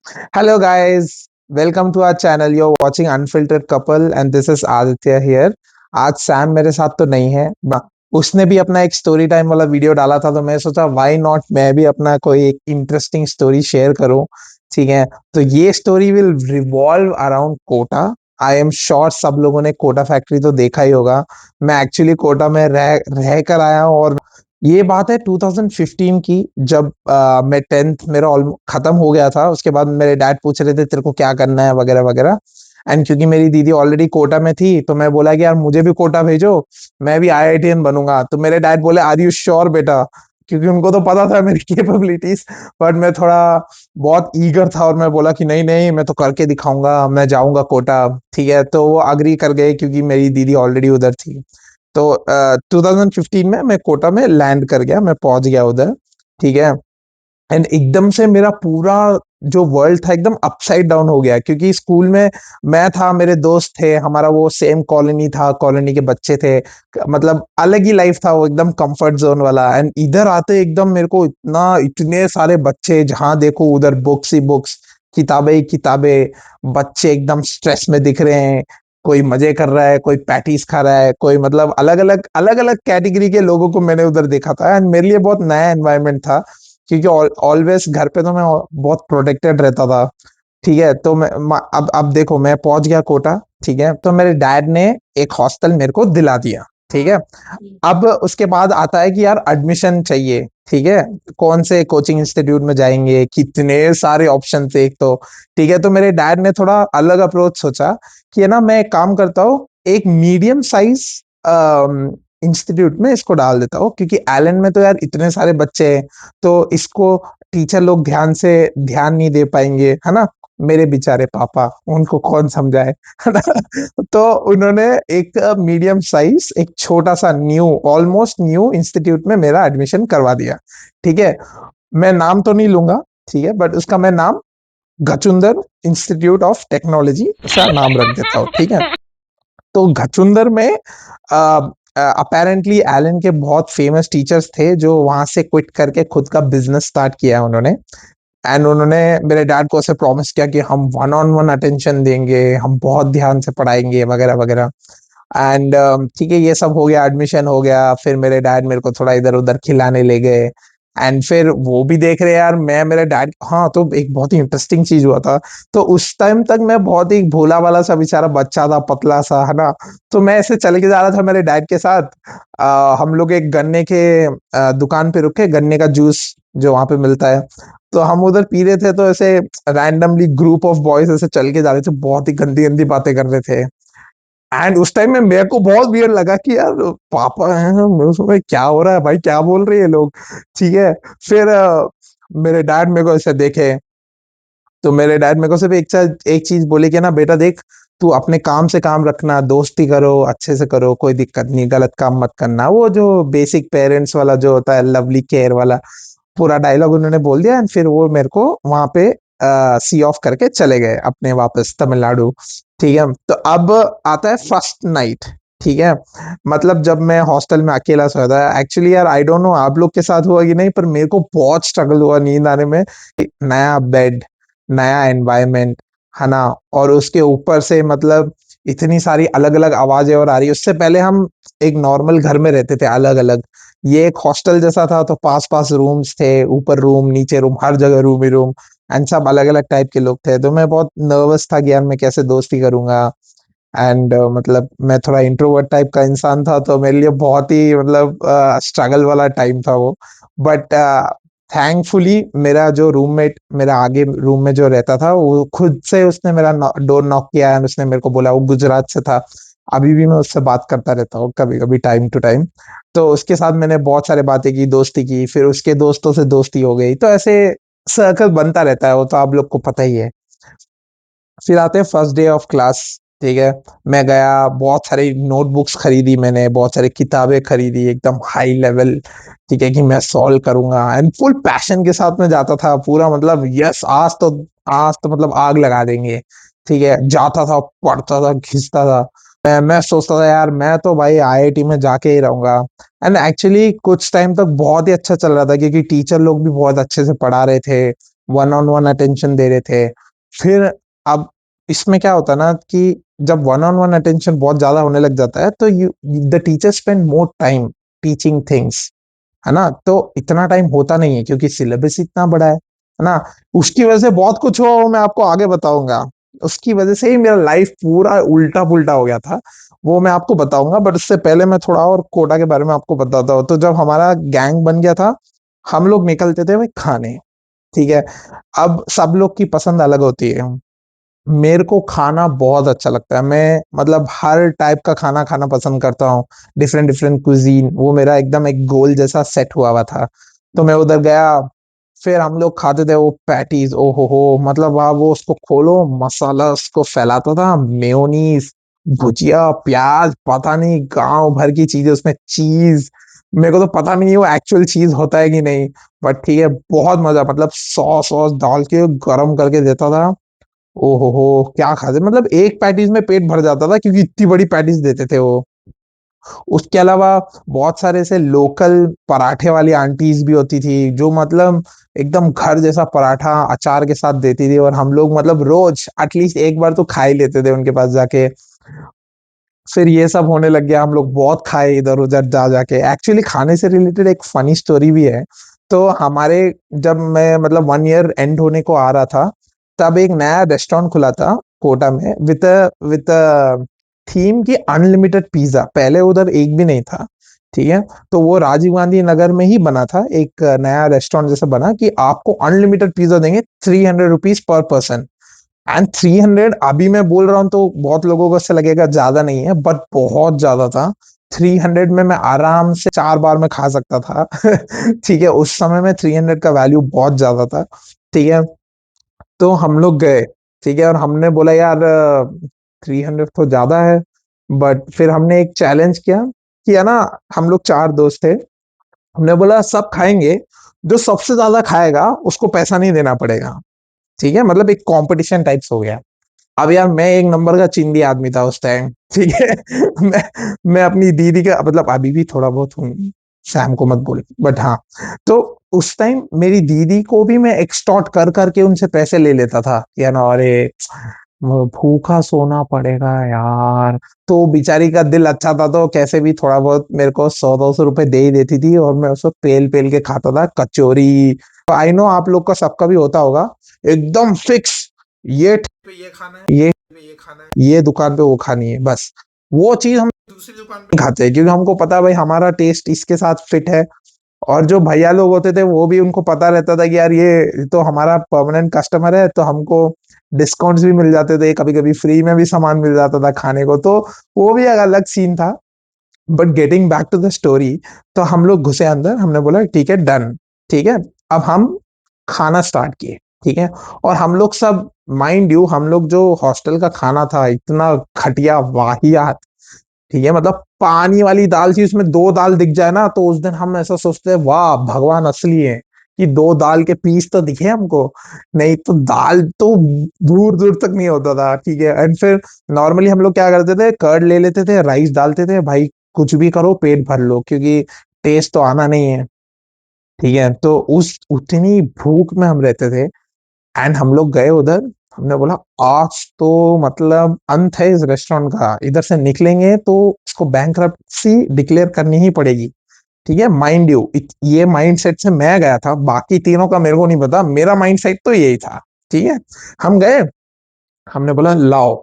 Hello guys, welcome to our channel. You're watching Unfiltered Couple and this is Aditya here. आज Sam मेरे साथ तो नहीं है। उसने भी अपना एक स्टोरी टाइम वाला वीडियो डाला था तो मैं सोचा व्हाई नॉट मैं भी अपना कोई एक इंटरेस्टिंग स्टोरी शेयर करूं। ठीक है, तो ये story will revolve around Kota. I am sure सब लोगों ने कोटा फैक्ट्री तो देखा ही होगा। मैं एक्चुअली कोटा में रह कर आया हूँ और ये बात है 2015 की, जब मैं 10th मेरा खत्म हो गया था। उसके बाद मेरे डैड पूछ रहे थे तेरे को क्या करना है वगैरह वगैरह। एंड क्योंकि मेरी दीदी ऑलरेडी कोटा में थी तो मैं बोला कि यार मुझे भी कोटा भेजो, मैं भी आईआईटीएन बनूंगा। तो मेरे डैड बोले आर यू श्योर बेटा, क्योंकि उनको तो पता था मेरी कैपेबिलिटीज। बट मैं थोड़ा बहुत ईगर था और मैं बोला कि नहीं नहीं मैं तो करके दिखाऊंगा, मैं जाऊंगा कोटा। ठीक है, तो वो अग्री कर गए क्योंकि मेरी दीदी ऑलरेडी उधर थी। तो 2015 में मैं कोटा में लैंड कर गया, मैं पहुंच गया उधर। ठीक है, एंड एकदम से मेरा पूरा जो वर्ल्ड था एकदम अपसाइड डाउन हो गया क्योंकि स्कूल में मैं था, मेरे दोस्त थे, हमारा वो सेम कॉलोनी था, कॉलोनी के बच्चे थे। मतलब अलग ही लाइफ था वो, एकदम कंफर्ट जोन वाला। एंड इधर आते एकदम मेरे को इतने सारे बच्चे, जहां देखो उधर बुक्स ही बुक्स, किताबें ही किताबें। बच्चे एकदम स्ट्रेस में दिख रहे हैं, कोई मजे कर रहा है, कोई पैटीज खा रहा है, कोई मतलब अलग अलग कैटेगरी के लोगों को मैंने उधर देखा था। एंड मेरे लिए बहुत नया एनवायरनमेंट था क्योंकि ऑलवेज घर पे तो मैं बहुत प्रोटेक्टेड रहता था। ठीक है, तो अब देखो मैं पहुंच गया कोटा। ठीक है, तो मेरे डैड ने एक हॉस्टल मेरे को दिला दिया। ठीक है, अब उसके बाद आता है कि यार एडमिशन चाहिए। ठीक है, कौन से कोचिंग इंस्टीट्यूट में जाएंगे, कितने सारे ऑप्शन थे एक तो। ठीक है, तो मेरे डैड ने थोड़ा अलग अप्रोच सोचा कि है ना, मैं एक काम करता हूँ, एक मीडियम साइज इंस्टीट्यूट में इसको डाल देता हूँ क्योंकि एलन में तो यार इतने सारे बच्चे हैं, तो इसको टीचर लोग ध्यान नहीं दे पाएंगे, है ना। मेरे बेचारे पापा, उनको कौन समझाए, है ना। तो उन्होंने एक मीडियम साइज, एक छोटा सा न्यू, ऑलमोस्ट न्यू इंस्टीट्यूट में मेरा एडमिशन करवा दिया। ठीक है, मैं नाम तो नहीं लूंगा, ठीक है, बट उसका मैं नाम गचुंदर इंस्टीट्यूट ऑफ टेक्नोलॉजी ऐसा नाम रख देता हूँ। ठीक है, तो गचुंदर में अपेरेंटली एलन के बहुत फेमस टीचर्स थे जो वहां से क्विट करके खुद का बिजनेस स्टार्ट किया उन्होंने। एंड उन्होंने मेरे डैड को ऐसे प्रॉमिस किया कि हम वन ऑन वन अटेंशन देंगे, हम बहुत ध्यान से पढ़ाएंगे वगैरह वगैरह। एंड ठीक है, ये सब हो गया, एडमिशन हो गया। फिर मेरे डैड मेरे को थोड़ा इधर उधर खिलाने ले गए। एंड फिर वो भी देख रहे यार, मैं मेरे डैड, हाँ, तो एक बहुत ही इंटरेस्टिंग चीज हुआ था। तो उस टाइम तक मैं बहुत ही भोला वाला सा बेचारा बच्चा था, पतला सा, है ना। तो मैं ऐसे चल के जा रहा था मेरे डैड के साथ। हम लोग एक गन्ने के दुकान पे रुके, गन्ने का जूस जो वहां पे मिलता है। तो हम उधर पी रहे थे, तो ऐसे रैंडमली ग्रुप ऑफ बॉयज ऐसे चल के जा रहे थे, बहुत ही गंदी गंदी बातें कर रहे थे। एंड उस टाइम में मेरे को बहुत वियर्ड लगा कि यार पापा हैं, मैं सोचा क्या हो रहा है भाई, क्या बोल रहे हैं ये लोग। ठीक है, फिर मेरे डैड मेरे को ऐसे देखे, तो मेरे डैड मेरे को सिर्फ एक चीज बोले कि ना बेटा देख, तू अपने काम से काम रखना, दोस्ती करो, अच्छे से करो, कोई दिक्कत नहीं, गलत काम मत करना। वो जो बेसिक पेरेंट्स वाला जो होता है, लवली केयर वाला पूरा डायलॉग उन्होंने बोल दिया। एंड फिर वो मेरे को वहां पे सी ऑफ करके चले गए अपने वापस तमिलनाडु। ठीक है, तो अब आता है फर्स्ट नाइट। ठीक है, मतलब जब मैं हॉस्टल में अकेला सोया था, एक्चुअली यार आई डोंट नो आप लोग के साथ हुआ कि नहीं, पर मेरे को बहुत स्ट्रगल हुआ नींद आने में। नया बेड, नया एनवायरनमेंट, है ना। और उसके ऊपर से मतलब इतनी सारी अलग अलग आवाजें और आ रही। उससे पहले हम एक नॉर्मल घर में रहते थे अलग अलग, ये एक हॉस्टल जैसा था, तो पास पास रूम्स थे, ऊपर रूम नीचे रूम, हर जगह रूम ही रूम। एंड सब अलग अलग टाइप के लोग थे, तो मैं बहुत नर्वस था कि यार मैं कैसे दोस्ती करूंगा। एंड मतलब मैं थोड़ा इंट्रोवर्ट टाइप का इंसान था, तो मेरे लिए बहुत ही मतलब स्ट्रगल वाला टाइम था वो। बट थैंकफुली मेरा जो रूममेट, मेरा आगे रूम में जो रहता था, वो खुद से उसने मेरा डोर नॉक किया एंड उसने मेरे को बोला, वो गुजरात से था। अभी भी मैं उससे बात करता रहता हूँ कभी कभी, टाइम टू टाइम। तो उसके साथ मैंने बहुत सारी बातें की, दोस्ती की, फिर उसके दोस्तों से दोस्ती हो गई, तो ऐसे सर्कल बनता रहता है, वो तो आप लोग को पता ही है। फिर आते हैं फर्स्ट डे ऑफ क्लास। ठीक है, मैं गया, बहुत सारी नोटबुक्स खरीदी मैंने, बहुत सारी किताबें खरीदी एकदम हाई लेवल। ठीक है, कि मैं सॉल्व करूंगा, एंड फुल पैशन के साथ में जाता था पूरा, मतलब यस आज तो मतलब आग लगा देंगे। ठीक है, जाता था, पढ़ता था, घिसता था। मैं सोचता था यार मैं तो भाई आईआईटी में जाके ही रहूंगा। एंड एक्चुअली कुछ टाइम तक बहुत ही अच्छा चल रहा था क्योंकि टीचर लोग भी बहुत अच्छे से पढ़ा रहे थे। वन ऑन वन अटेंशन दे रहे थे। फिर अब इसमें क्या होता है ना कि जब वन ऑन वन अटेंशन बहुत ज़्यादा होने लग जाता है, तो you the teacher spend more time teaching things, है ना? तो इतना टाइम होता नहीं है क्योंकि सिलेबस इतना बड़ा है ना? उसकी वजह से बहुत कुछ हुआ, वो मैं आपको आगे बताऊँगा। उसकी वजह से ही मेरा लाइफ पूरा उल्टा-पुल्टा हो गया था, वो मैं आपको बताऊँगा, बट उससे पहले मैं थोड़ा और कोटा के बारे में आपको बताता हूँ। तो जब हमारा गैंग बन गया था, हम लोग निकलते थे भाई खाने, ठीक है? अब सब लोग की पसंद अलग होती है। मेरे को खाना बहुत अच्छा लगता है। मैं मतलब हर टाइप का खाना खाना पसंद करता हूँ। डिफरेंट डिफरेंट कुज़ीन, वो मेरा एकदम एक गोल जैसा सेट हुआ हुआ था। तो मैं उधर गया, फिर हम लोग खाते थे वो पैटीज़, ओ हो! मतलब वहाँ वो उसको खोलो, मसाला उसको फैलाता था, मेयोनीज़, भुजिया, प्याज़, पता नहीं गाँव भर की चीज़ें उसमें, चीज़। मेरे को तो पता भी नहीं वो एक्चुअल चीज़ होता है कि नहीं, बट ठीक है, बहुत मज़ा, मतलब सॉस-वॉस डाल के गरम करके देता था। ओहो हो! क्या खाते, मतलब एक पैटीज़ में पेट भर जाता था क्योंकि इतनी बड़ी पैटीज़ देते थे वो। उसके अलावा बहुत सारे ऐसे लोकल पराठे वाली आंटीज़ भी होती थी, जो मतलब एकदम घर जैसा पराठा अचार के साथ देती थी, और हम लोग मतलब रोज़ एटलीस्ट एक बार तो खा ही लेते थे उनके पास जाके। फिर ये सब होने लग गया, हम लोग बहुत खाए इधर-उधर जा-जा के। एक्चुअली खाने से रिलेटेड एक फ़नी स्टोरी भी है। तो हमारे जब मैं मतलब 1 ईयर एंड होने को आ रहा था, तब एक नया रेस्टोरेंट खुला था कोटा में विद अ थीम कि अनलिमिटेड पिज़्ज़ा। पहले उधर एक भी नहीं था, ठीक है? तो वो राजीव गांधी नगर में ही बना था, एक नया रेस्टोरेंट जैसा बना कि आपको अनलिमिटेड पिज़्ज़ा देंगे, ₹300 पर पर्सन। एंड 300 अभी मैं बोल रहा हूँ तो बहुत लोगों को ऐसा लगेगा ज्यादा नहीं है, बट बहुत ज्यादा था। 300 में मैं आराम से 4 बार में खा सकता था। ठीक है, उस समय में 300 का वैल्यू बहुत ज्यादा था। ठीक है, तो हम लोग गए, ठीक है, और हमने बोला यार 300 तो ज्यादा है, बट फिर हमने एक चैलेंज किया ना, हम लोग 4 दोस्त थे। हमने बोला सब खाएंगे, जो सबसे ज्यादा खाएगा उसको पैसा नहीं देना पड़ेगा। ठीक है, मतलब एक कंपटीशन टाइप्स हो गया। अब यार मैं एक नंबर का चिंदी आदमी था उस टाइम, ठीक है। मैं मैं अपनी दीदी का मतलब अभी भी थोड़ा बहुत हूँ, सैम को मत बोल, बट हाँ। तो उस टाइम मेरी दीदी को भी मैं एक्सटॉर्ट कर करके उनसे पैसे ले लेता था, या ना, अरे वो भूखा सोना पड़ेगा यार। तो बेचारी का दिल अच्छा था, तो कैसे भी थोड़ा बहुत मेरे को 100-200 रुपए दे ही देती थी, और मैं उसको पेल पेल के खाता था कचौरी। आई नो आप लोग का सबका भी होता होगा, एकदम फिक्स, ये पे ये खाना है, ये पे ये खाना है, ये दुकान पे वो खानी है, बस। वो चीज हम दूसरी दुकान पे खाते हैं क्योंकि हमको पता है भाई हमारा टेस्ट इसके साथ फिट है। और जो भैया लोग होते थे वो भी, उनको पता रहता था कि यार ये तो हमारा परमानेंट कस्टमर है, तो हमको डिस्काउंट्स भी मिल जाते थे, कभी कभी फ्री में भी सामान मिल जाता था खाने को, तो वो भी एक अलग सीन था। But getting back to the story, तो हम लोग घुसे अंदर, हमने बोला ठीक है डन, ठीक है। अब हम खाना स्टार्ट किए, ठीक है। और हम लोग सब, माइंड यू, हम लोग जो हॉस्टल का खाना था इतना घटिया वाहियात, ठीक है, मतलब पानी वाली दाल थी, उसमें 2 दाल दिख जाए ना, तो उस दिन हम ऐसा सोचते हैं वाह भगवान असली है कि 2 दाल के पीस तो दिखे हमको, नहीं तो दाल तो दूर दूर तक नहीं होता था, ठीक है। एंड फिर नॉर्मली हम लोग क्या करते थे, कर्ड ले लेते थे, राइस डालते थे, भाई कुछ भी करो पेट भर लो, क्योंकि टेस्ट तो आना नहीं है, ठीक है। तो उस उतनी भूख में हम रहते थे। एंड हम लोग गए उधर, हमने बोला आज तो मतलब अंत है इस रेस्टोरेंट का, इधर से निकलेंगे तो इसको बैंकरप्सी डिक्लेयर करनी ही पड़ेगी, ठीक है। माइंड यू, ये माइंडसेट से मैं गया था, बाकी तीनों का मेरे को नहीं पता, मेरा माइंडसेट तो यही था, ठीक है। हम गए, हमने बोला लाओ,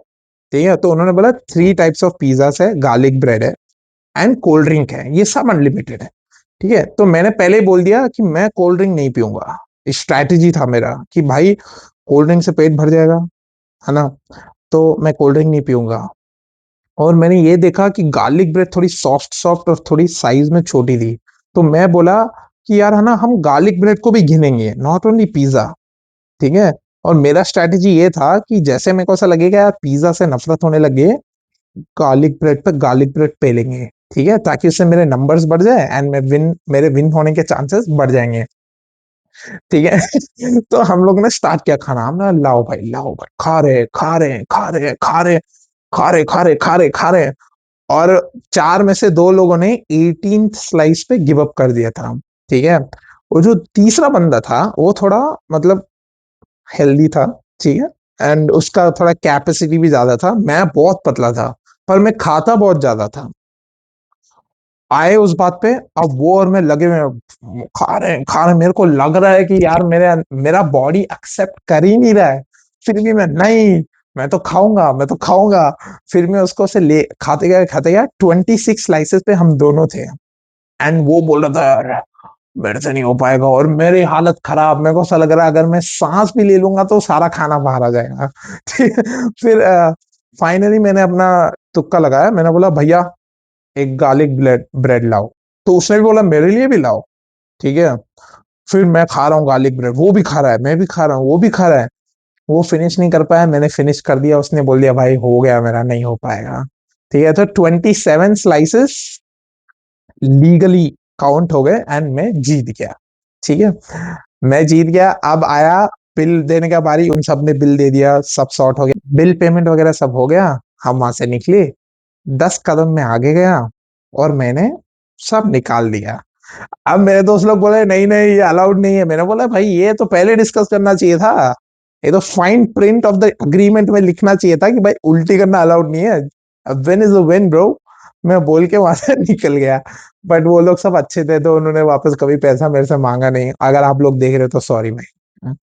ठीक है। तो उन्होंने बोला 3 टाइप्स ऑफ पिज्जास है, गार्लिक ब्रेड है एंड कोल्ड ड्रिंक है, ये सब अनलिमिटेड है, ठीक है। तो मैंने पहले ही बोल दिया कि मैं कोल्ड ड्रिंक नहीं पीऊंगा। स्ट्रैटेजी था मेरा कि भाई कोल्ड ड्रिंक से पेट भर जाएगा, है ना, तो मैं कोल्ड ड्रिंक नहीं पीऊंगा। और मैंने ये देखा कि गार्लिक ब्रेड थोड़ी सॉफ्ट सॉफ्ट और थोड़ी साइज में छोटी थी, तो मैं बोला कि यार है ना, हम गार्लिक ब्रेड को भी गिनेंगे, नॉट ओनली पिज्जा, ठीक है। और मेरा स्ट्रैटेजी ये था कि जैसे मेरे को ऐसा लगेगा यार पिज्जा से नफरत होने लगे, गार्लिक ब्रेड पे गार्लिक ब्रेड पे लेंगे, ठीक है, ताकि उससे मेरे नंबर्स बढ़ जाए एंड मेरे विन होने के चांसेस बढ़ जाएंगे, ठीक है। तो हम लोग ने स्टार्ट किया खाना, हमने लाओ भाई, खा रहे खा रहे खा रहे खा रहे खा रहे खा रहे खा रहे खा रहे। और 4 में से 2 लोगों ने 18th स्लाइस पे गिव अप कर दिया था, ठीक है। वो जो तीसरा बंदा था वो थोड़ा मतलब हेल्दी था, ठीक है? एंड उसका थोड़ा कैपेसिटी भी ज़्यादा था, मैं बहुत पतला था, पर मैं खाता बहुत ज़्यादा था। आए उस बात पे, अब वो और मैं लगे हुए हैं, खा रहे हैं, मेरे को लग रहा है कि यार मेरा बॉडी एक्सेप्ट कर ही नहीं रहा है, फिर भी मैं नहीं, मैं तो खाऊँगा, मैं तो खाऊँगा। फिर मैं उसको से ले खाते गया 26 स्लाइसेस पे हम दोनों थे। एंड वो बोल रहा था यार मेरे से नहीं हो पाएगा, और मेरी हालत खराब, मेरे को ऐसा लग रहा है अगर मैं सांस भी ले लूंगा तो सारा खाना बाहर आ जाएगा। ठीक है? फिर फाइनली मैंने अपना तुक्का लगाया, मैंने बोला भैया एक गार्लिक ब्रेड ब्रेड लाओ। तो उसने भी बोला मेरे लिए भी लाओ, ठीक है? फिर मैं खा रहा हूँ गार्लिक ब्रेड, वो भी खा रहा है, मैं भी खा रहा हूँ, वो भी खा रहा है। वो फिनिश नहीं कर पाया, मैंने फिनिश कर दिया, उसने बोल दिया भाई हो गया मेरा, नहीं हो पाएगा। ठीक है, तो 27 स्लाइसेस लीगली काउंट हो गए एंड मैं जीत गया। ठीक है, मैं जीत गया। अब आया बिल देने का बारी, उन सब ने बिल दे दिया, सब सॉर्ट हो गया, बिल पेमेंट वगैरह सब हो गया। हम वहां से निकले, 10 कदम में आगे गया और मैंने सब निकाल दिया। अब मेरे दोस्त लोग बोले नहीं नहीं ये अलाउड नहीं है। मैंने बोला भाई ये तो पहले डिस्कस करना चाहिए था, ये तो fine print of the agreement में लिखना चाहिए था कि भाई उल्टी करना अलाउड नहीं है। Win is a win bro. मैं बोल के वहां से निकल गया। बट वो लोग सब अच्छे थे, तो उन्होंने वापस कभी पैसा मेरे से मांगा नहीं। अगर आप लोग देख रहे हो तो सॉरी भाई।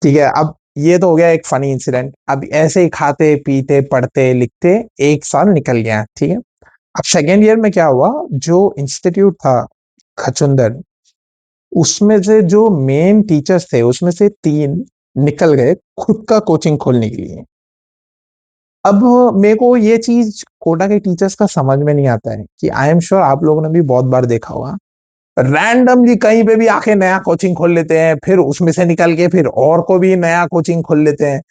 ठीक है, अब ये तो हो गया एक फनी इंसिडेंट। अब ऐसे ही खाते पीते पढ़ते लिखते एक साल निकल गया, ठीक है? अब सेकेंड ईयर में क्या हुआ, जो इंस्टीट्यूट था खचुंदर, उसमें से जो मेन टीचर्स थे उसमें से 3 निकल गए खुद का कोचिंग खोलने के लिए। अब मेरे को ये चीज कोटा के टीचर्स का समझ में नहीं आता है कि आई एम श्योर आप लोगों ने भी बहुत बार देखा होगा, रैंडमली कहीं पे भी आके नया कोचिंग खोल लेते हैं, फिर उसमें से निकल के फिर और को भी नया कोचिंग खोल लेते हैं।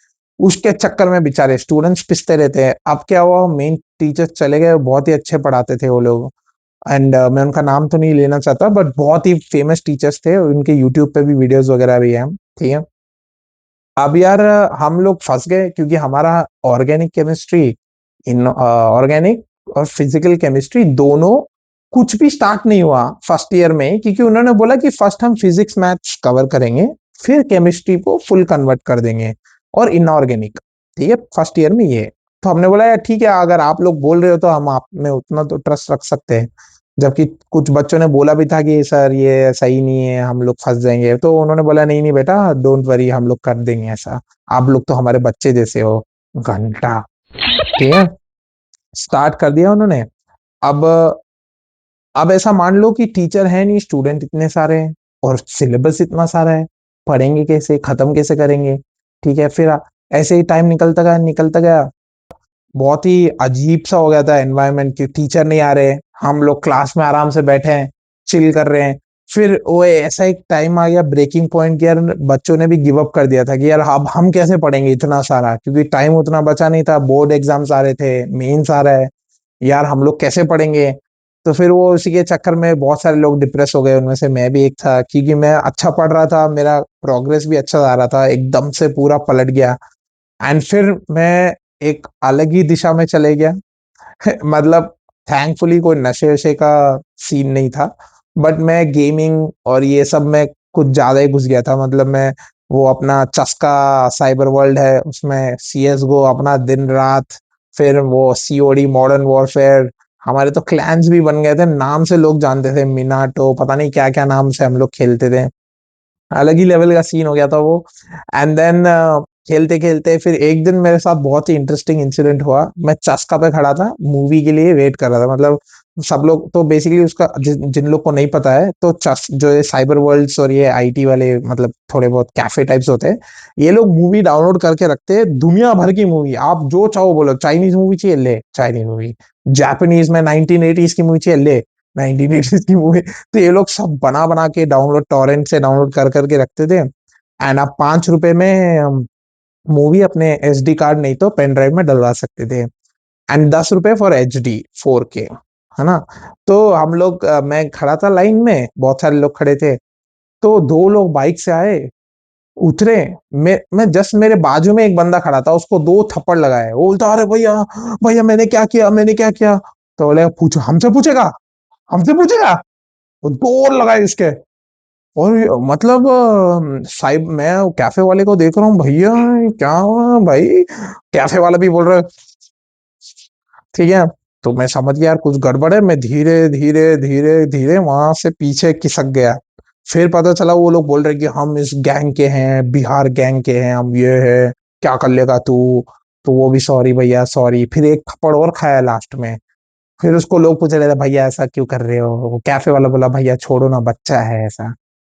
उसके चक्कर में बेचारे स्टूडेंट्स पिसते रहते हैं। अब क्या हुआ, मेन टीचर्स चले गए, बहुत ही अच्छे पढ़ाते थे वो लोग। एंड मैं उनका नाम तो नहीं लेना चाहता, बट बहुत ही फेमस टीचर्स थे, उनके यूट्यूब पे भी वीडियोस वगैरह भी हैं, ठीक है? अब यार हम लोग फंस गए क्योंकि हमारा ऑर्गेनिक केमिस्ट्री, इन ऑर्गेनिक और फिजिकल केमिस्ट्री दोनों कुछ भी स्टार्ट नहीं हुआ फर्स्ट ईयर में, क्योंकि उन्होंने बोला कि फर्स्ट हम फिजिक्स मैथ्स कवर करेंगे, फिर केमिस्ट्री को फुल कन्वर्ट कर देंगे, और इनऑर्गेनिक। ठीक है, फर्स्ट ईयर में ये। तो हमने बोला यार ठीक है, अगर आप लोग बोल रहे हो तो हम आप में उतना तो ट्रस्ट रख सकते हैं। जबकि कुछ बच्चों ने बोला भी था कि सर ये सही नहीं है, हम लोग फंस जाएंगे, तो उन्होंने बोला नहीं नहीं बेटा डोंट वरी, हम लोग कर देंगे ऐसा, आप लोग तो हमारे बच्चे जैसे हो। घंटा। ठीक है, स्टार्ट कर दिया उन्होंने। अब अब ऐसा मान लो कि टीचर है नहीं, स्टूडेंट इतने सारे हैं और सिलेबस इतना सारा है, पढ़ेंगे कैसे, खत्म कैसे करेंगे? ठीक है, फिर ऐसे ही टाइम निकलता गया। बहुत ही अजीब सा हो गया था एनवायरनमेंट कि टीचर नहीं आ रहे, हम लोग क्लास में आराम से बैठे हैं, चिल कर रहे हैं। फिर वो ऐसा एक टाइम आ गया ब्रेकिंग पॉइंट कि यार बच्चों ने भी गिव अप कर दिया था कि यार अब हम कैसे पढ़ेंगे इतना सारा, क्योंकि टाइम उतना बचा नहीं था, बोर्ड एग्जाम्स आ रहे थे, मेंस आ रहा है, यार हम लोग कैसे पढ़ेंगे? तो फिर वो उसी के चक्कर में बहुत सारे लोग डिप्रेस हो गए, उनमें से मैं भी एक था, क्योंकि मैं अच्छा पढ़ रहा था, मेरा प्रोग्रेस भी अच्छा आ रहा था, एकदम से पूरा पलट गया। एंड फिर मैं एक अलग ही दिशा में चले गया। मतलब थैंकफुली कोई नशे वशे का सीन नहीं था, बट मैं गेमिंग और ये सब में कुछ ज्यादा ही घुस गया था। मतलब मैं वो अपना चस्का साइबर वर्ल्ड है उसमें CS गो अपना दिन रात, फिर वो COD मॉडर्न वॉरफेयर, हमारे तो क्लैंस भी बन गए थे, नाम से लोग जानते थे, मिनाटो पता नहीं क्या क्या नाम से हम लोग खेलते थे। अलग ही लेवल का सीन हो गया था वो। एंड देन खेलते खेलते फिर एक दिन मेरे साथ बहुत ही इंटरेस्टिंग इंसिडेंट हुआ। मैं चस्का पे खड़ा था, मूवी के लिए वेट कर रहा था। मतलब सब लोग तो बेसिकली उसका जिन लोग को नहीं पता है तो चस जो ये साइबर वर्ल्ड्स और ये IT वाले मतलब थोड़े बहुत कैफे टाइप्स होते हैं, ये लोग मूवी डाउनलोड करके रखते हैं, दुनिया भर की मूवी, आप जो चाहो बोलो, चाइनीज मूवी चाहिए ले चाइनीज मूवी, जापानीज में 1980s की मूवी चाहिए ले 1980s की मूवी। तो ये लोग सब बना बना के डाउनलोड टॉरेंट से डाउनलोड कर करके रखते थे। एंड आप 5 रुपए में मूवी अपने SD कार्ड नहीं तो पेन ड्राइव में डलवा सकते थे। एंड 10 रुपए फॉर HD 4K, है ना? तो हम लोग मैं खड़ा था लाइन में, बहुत सारे लोग खड़े थे, तो 2 लोग बाइक से आए, उतरे। मैं जस्ट मेरे बाजू में एक बंदा खड़ा था, उसको 2 थप्पड़ लगाए। वो बोलता अरे भैया भैया मैंने क्या किया, मैंने क्या किया? तो बोले पूछो, हमसे पूछेगा, हमसे पूछेगा? वो 2 लगाए इसके। और मतलब साइब मैं कैफे वाले को देख रहा हूँ, भैया ये क्या हुआ भाई? कैफे वाला भी बोल रहा है, ठीक है। तो मैं समझ गया यार कुछ गड़बड़ है, मैं धीरे धीरे धीरे धीरे वहां से पीछे खिसक गया। फिर पता चला वो लोग बोल रहे कि हम इस गैंग के हैं, बिहार गैंग के हैं, हम ये है, क्या कर लेगा तू? तो वो भी सॉरी भैया सॉरी, फिर एक थप्पड़ और खाया लास्ट में। फिर उसको लोग पूछ रहे थे भैया ऐसा क्यों कर रहे हो? वो कैफे वाला बोला भैया छोड़ो ना, बच्चा है ऐसा।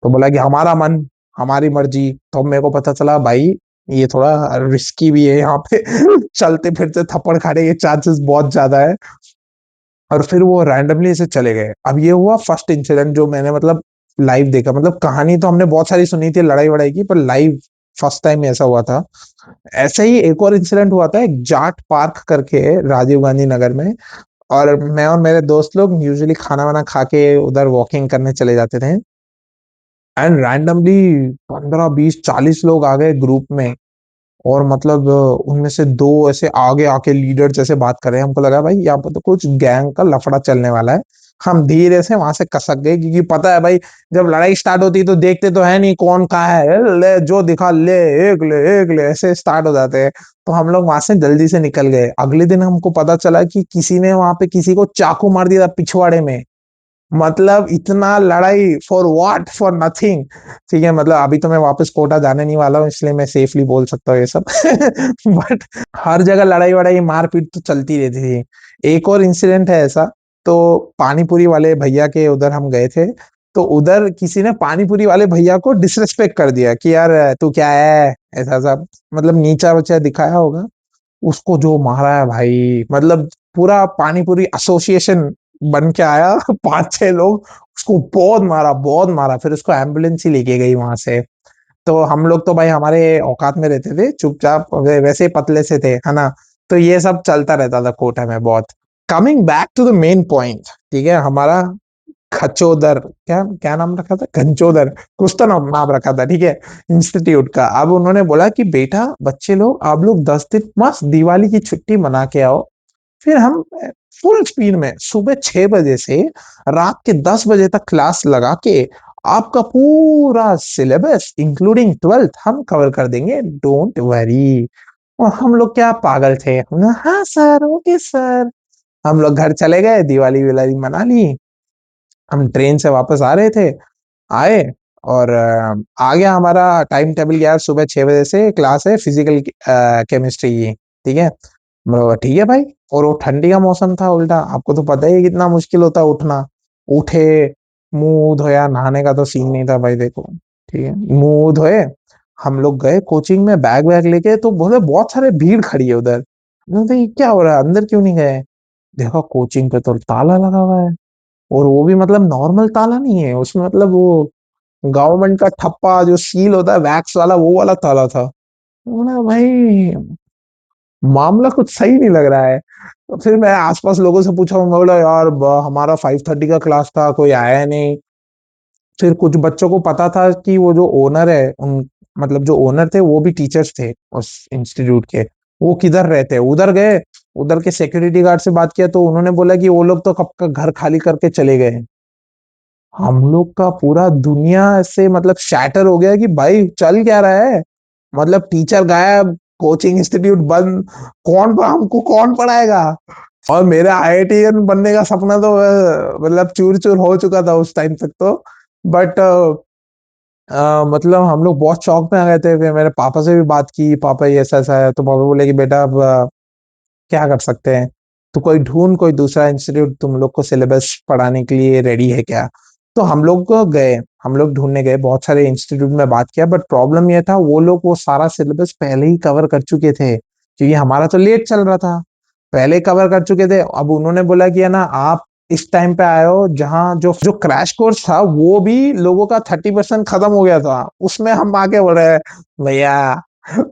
तो बोला कि हमारा मन, हमारी मर्जी। तो मेरे को पता चला भाई ये थोड़ा रिस्की भी है यहाँ पे चलते फिरते थप्पड़ खाने के चांसेस बहुत ज्यादा है। और फिर वो रैंडमली ऐसे चले गए। अब ये हुआ फर्स्ट इंसिडेंट जो मैंने मतलब लाइव देखा। मतलब कहानी तो हमने बहुत सारी सुनी थी लड़ाई वड़ाई की, पर लाइव फर्स्ट टाइम ऐसा हुआ था। ऐसे ही एक और इंसिडेंट हुआ था एक जाट पार्क करके राजीव गांधी नगर में। और मैं और मेरे दोस्त लोग यूजुअली खाना वाना खा के उधर वॉकिंग करने चले जाते थे। एंड रैंडमली 15 20 40 लोग आ गए ग्रुप में। और मतलब उनमें से दो ऐसे आगे आके लीडर जैसे बात कर रहे हैं। हमको लगा भाई यहाँ पर तो कुछ गैंग का लफड़ा चलने वाला है। हम धीरे से वहां से कसक गए, क्योंकि पता है भाई जब लड़ाई स्टार्ट होती है तो देखते तो है नहीं कौन कहाँ है, ले जो दिखा ले, एक ले ऐसे स्टार्ट हो जाते हैं। तो हम लोग वहां से जल्दी से निकल गए। अगले दिन हमको पता चला कि किसी ने वहां पे किसी को चाकू मार दिया था पिछवाड़े में। मतलब इतना लड़ाई फॉर व्हाट, फॉर नथिंग। ठीक है, मतलब अभी तो मैं वापस कोटा जाने नहीं वाला हूँ, इसलिए मैं सेफली बोल सकता हूँ ये सब बट हर जगह लड़ाई वड़ाई मारपीट तो चलती रहती थी। एक और इंसिडेंट है ऐसा। तो पानीपुरी वाले भैया के उधर हम गए थे। तो उधर किसी ने पानीपुरी वाले भैया को डिसरेस्पेक्ट कर दिया कि यार तू क्या है, ऐसा सब मतलब नीचा वचा दिखाया होगा। उसको जो मारा है भाई, मतलब पूरा पानीपुरी एसोसिएशन बन के आया 5 6 लोग। उसको बहुत मारा, बहुत मारा। फिर उसको एम्बुलेंस ही लेके गई वहां से। तो हम लोग तो भाई हमारे औकात में रहते थे, चुपचाप वैसे ही पतले से थे, है ना। तो ये सब चलता रहता था कोटा में बहुत। Coming back to the main point, ठीक है, हमारा खचोदर, क्या क्या नाम रखा था, घनचोदर, कुछ तो नाम नाम रखा था, ठीक है, इंस्टीट्यूट का। अब उन्होंने बोला कि बेटा बच्चे लोग आप लोग 10 दिन मस्त दिवाली की छुट्टी मना के आओ। फिर हम फुल स्पीड में सुबह 6 बजे से रात के 10 बजे तक क्लास लगा के आपका पूरा सिलेबस इंक्लूडिंग ट्वेल्थ हम कवर कर देंगे, डोंट वरी। और हम लोग क्या पागल थे, हमने हाँ सर ओके सर। हम लोग घर चले गए, दिवाली विवाली मना ली। हम ट्रेन से वापस आ रहे थे, आए। और आ गया हमारा टाइम टेबल, यार सुबह 6 बजे से क्लास है फिजिकल केमिस्ट्री की, ठीक है। मैं बोला, ठीक है भाई। और वो ठंडी का मौसम था उल्टा, आपको तो पता ही है कितना मुश्किल होता है उठना। उठे, मुंह धोया, नहाने का तो सीन नहीं था भाई, देखो, ठीक है, मुंह धोए। हम लोग गए कोचिंग में बैग वैग लेके, तो बोले बहुत सारे भीड़ खड़ी है उधर। मैंने कहा, ये क्या हो रहा है, अंदर क्यों नहीं गए? देखो कोचिंग पे तो ताला लगा हुआ है। और वो भी मतलब नॉर्मल ताला नहीं है उसमें, मतलब वो गवर्नमेंट का ठप्पा जो सील होता है वैक्स वाला, वो वाला ताला था। बोला भाई मामला कुछ सही नहीं लग रहा है। तो फिर मैं आसपास लोगों से पूछा, मैं बोला यार हमारा 5:30 का क्लास था, कोई आया नहीं। फिर कुछ बच्चों को पता था कि वो जो ओनर है उन, मतलब जो ओनर थे वो भी टीचर्स थे उस इंस्टीट्यूट के। वो किधर रहते, उधर गए। उधर के सिक्योरिटी गार्ड से बात किया तो उन्होंने बोला कि वो लोग तो कब का घर खाली करके चले गए। हम लोग का पूरा दुनिया से मतलब शैटर हो गया कि भाई चल क्या रहा है। मतलब टीचर गायब, कोचिंग इंस्टीट्यूट बंद, हमको कौन पढ़ाएगा? और मेरा आईआईटीएन बनने का सपना तो मतलब चूर चूर हो चुका था उस टाइम तक तो। बट मतलब हम लोग बहुत शौक में आ गए थे। फिर मेरे पापा से भी बात की, पापा ये ऐसा ऐसा है। तो पापा बोले कि बेटा अब क्या कर सकते हैं, तो कोई ढूंढ, कोई दूसरा इंस्टीट्यूट तुम लोग को सिलेबस पढ़ाने के लिए रेडी है क्या? तो हम लोग को गए, हम लोग ढूंढने गए, बहुत सारे इंस्टीट्यूट में बात किया। बट प्रॉब्लम यह था वो लोग वो सारा सिलेबस पहले ही कवर कर चुके थे, क्योंकि हमारा तो लेट चल रहा था। पहले कवर कर चुके थे। अब उन्होंने बोला कि है ना आप इस टाइम पे आए हो जहाँ जो जो क्रैश कोर्स था वो भी लोगों का 30% खत्म हो गया था, उसमें हम आके बोल रहे हैं भैया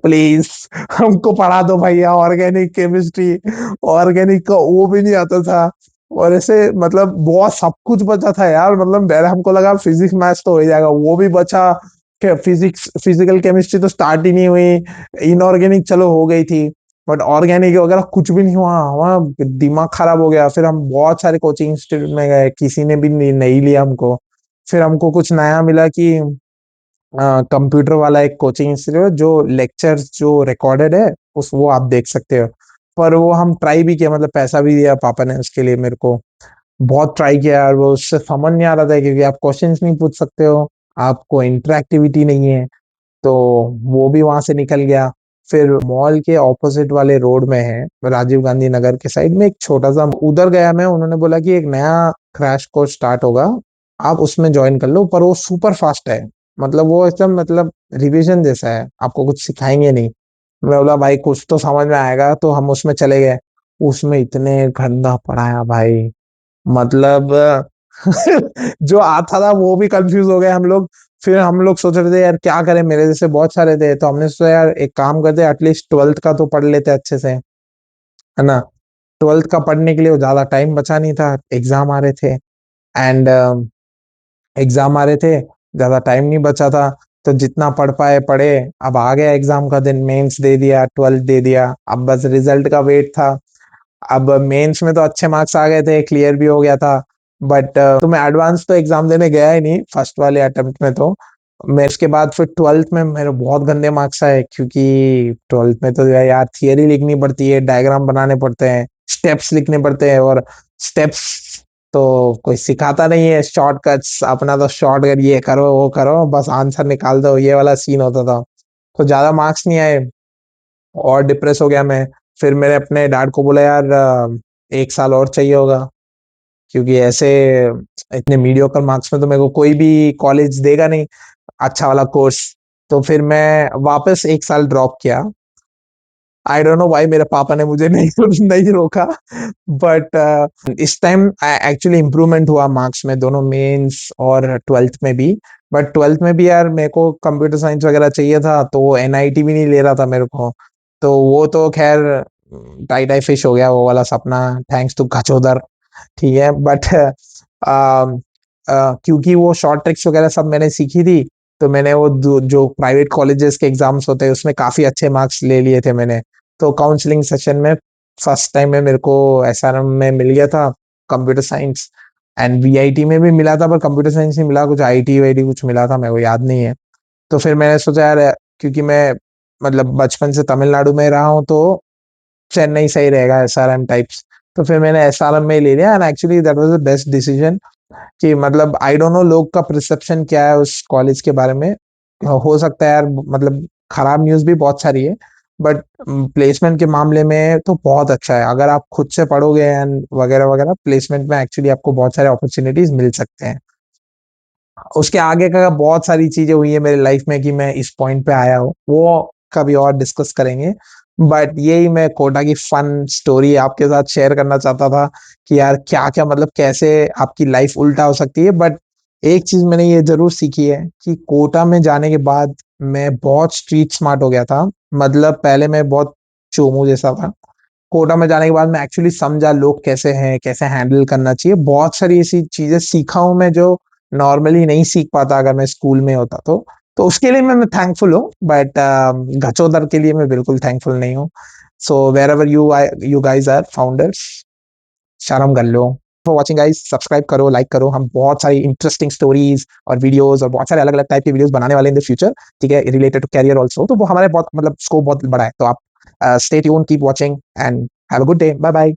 प्लीज हमको पढ़ा दो भैया ऑर्गेनिक केमिस्ट्री। ऑर्गेनिक का वो भी नहीं आता था। और ऐसे मतलब बहुत सब कुछ बचा था यार, मतलब मेरे हमको लगा फिजिक्स मैथ्स तो हो ही जाएगा, वो भी बचा। फिजिक्स फिजिकल केमिस्ट्री तो स्टार्ट ही नहीं हुई। इनऑर्गेनिक चलो हो गई थी, बट ऑर्गेनिक वगैरह कुछ भी नहीं हुआ। हमारा दिमाग खराब हो गया। फिर हम बहुत सारे कोचिंग इंस्टीट्यूट में गए, किसी ने भी नहीं लिया हमको। फिर हमको कुछ नया मिला कि कंप्यूटर वाला एक कोचिंग इंस्टीट्यूट जो लेक्चर्स जो रिकॉर्डेड है उस वो आप देख सकते हो। पर वो हम ट्राई भी किया, मतलब पैसा भी दिया पापा ने उसके लिए मेरे को। बहुत ट्राई किया यार, वो उससे समझ नहीं आ रहा था क्योंकि आप क्वेश्चंस नहीं पूछ सकते हो, आपको इंटरेक्टिविटी नहीं है। तो वो भी वहां से निकल गया। फिर मॉल के ऑपोजिट वाले रोड में है, राजीव गांधी नगर के साइड में एक छोटा सा, उधर गया मैं। उन्होंने बोला कि एक नया क्रैश कोर्स स्टार्ट होगा, आप उसमें ज्वाइन कर लो, पर वो सुपर फास्ट है। मतलब वो एकदम, मतलब रिवीजन जैसा है, आपको कुछ सिखाएंगे नहीं। मैं बोला भाई कुछ तो समझ में आएगा, तो हम उसमें चले गए। उसमें इतने गंदा पढ़ाया भाई, मतलब जो आता था वो भी कंफ्यूज हो गए हम लोग। फिर हम लोग सोच रहे थे यार क्या करें, मेरे जैसे बहुत सारे थे, तो हमने सोचा यार एक काम करते, एटलीस्ट ट्वेल्थ का तो पढ़ लेते अच्छे से, है ना। ट्वेल्थ का पढ़ने के लिए वो ज्यादा टाइम बचा नहीं था, एग्जाम आ रहे थे। एंड एग्जाम आ रहे थे, ज्यादा टाइम नहीं बचा था। तो जितना पढ़ पाए पढ़े। अब आ गया एग्जाम का दिन, मेंस दे दिया, ट्वेल्थ दे दिया, अब बस रिजल्ट का वेट था। अब मेंस में तो अच्छे मार्क्स आ गए थे, क्लियर भी हो गया था। बट तो मैं एडवांस तो एग्जाम देने गया ही नहीं फर्स्ट वाले अटेम्प्ट में। तो मैं उसके बाद फिर ट्वेल्थ में मेरे बहुत गंदे मार्क्स आए, क्योंकि ट्वेल्थ में तो यार थियरी लिखनी पड़ती है, डायग्राम बनाने पड़ते हैं, स्टेप्स लिखने पड़ते हैं। और स्टेप्स तो कोई सिखाता नहीं है, शॉर्टकट्स अपना तो शॉर्टकट ये करो वो करो बस आंसर निकाल दो, ये वाला सीन होता था। तो ज्यादा मार्क्स नहीं आए, और डिप्रेस हो गया मैं। फिर मैंने अपने डैड को बोला यार 1 साल और चाहिए होगा, क्योंकि ऐसे इतने मीडियोकर मार्क्स में तो मेरे को कोई भी कॉलेज देगा नहीं अच्छा वाला कोर्स। तो फिर मैं वापस 1 साल ड्रॉप किया। आई डोंट नो व्हाई मेरे पापा ने मुझे नहीं नहीं रोका। बट इस टाइम एक्चुअली इम्प्रूवमेंट हुआ मार्क्स में, दोनों मेंस और ट्वेल्थ में भी। बट ट्वेल्थ में भी यार मेरे को कंप्यूटर साइंस वगैरह चाहिए था, तो वो एनआईटी भी नहीं ले रहा था मेरे को। तो वो तो खैर टाई टाई फिश हो गया वो वाला सपना, थैंक्स टू गचोदर। ठीक है, बट क्योंकि वो शॉर्ट ट्रिक्स वगैरह सब मैंने सीखी थी, तो मैंने वो जो प्राइवेट कॉलेजेस के एग्जाम्स होते हैं उसमें काफी अच्छे मार्क्स ले लिए थे मैंने। तो काउंसलिंग सेशन में फर्स्ट टाइम में मेरे को एसआरएम में मिल गया था कंप्यूटर साइंस। एंड वीआईटी में भी मिला था, पर कंप्यूटर साइंस नहीं मिला, कुछ आईटी वाईटी कुछ मिला था, मेरे को याद नहीं है। तो फिर मैंने सोचा यार, क्योंकि मैं मतलब बचपन से तमिलनाडु में रहा हूँ, तो चेन्नई सही रहेगा एसआरएम टाइप्स। तो फिर मैंने एसआरएम में ही ले लिया, and actually that was the best decision. कि मतलब आई डोंट नो लोग का परसेप्शन क्या है उस कॉलेज के बारे में। हो सकता है यार, मतलब खराब न्यूज़ भी बहुत सारी है। बट प्लेसमेंट के मामले में तो बहुत अच्छा है, अगर आप खुद से पढ़ोगे एंड वगैरह वगैरह, प्लेसमेंट में एक्चुअली आपको बहुत सारे अपॉर्चुनिटीज मिल सकते हैं। उसके आगे का बहुत सारी चीजें हुई है मेरे लाइफ में कि मैं इस पॉइंट पे आया हूँ, वो कभी और डिस्कस करेंगे। बट यही मैं कोटा की फन स्टोरी आपके साथ शेयर करना चाहता था, कि यार क्या क्या, मतलब कैसे आपकी लाइफ उल्टा हो सकती है। बट एक चीज मैंने ये जरूर सीखी है कि कोटा में जाने के बाद मैं बहुत स्ट्रीट स्मार्ट हो गया था। मतलब पहले मैं बहुत चोमू जैसा था, कोटा में जाने के बाद मैं एक्चुअली समझा लोग कैसे हैं, कैसे हैंडल करना चाहिए। बहुत सारी ऐसी चीजें सीखा हूं मैं जो नॉर्मली नहीं सीख पाता अगर मैं स्कूल में होता तो उसके लिए मैं थैंकफुल हूँ। बट गचोदर के लिए मैं बिल्कुल थैंकफुल नहीं हूँ। So wherever you guys are founders, शर्म कर लो। फॉर वॉचिंग गाइज, सब्सक्राइब करो, लाइक करो, हम बहुत सारी इंटरेस्टिंग स्टोरीज और वीडियोस और बहुत सारे अलग अलग टाइप के वीडियोस बनाने वाले इन द फ्यूचर। ठीक है, रिलेटेड टू कैरियर ऑल्सो, तो वो हमारे बहुत मतलब स्कोप बहुत बड़ा है। तो आप stay tune, keep watching and have a good day, bye bye.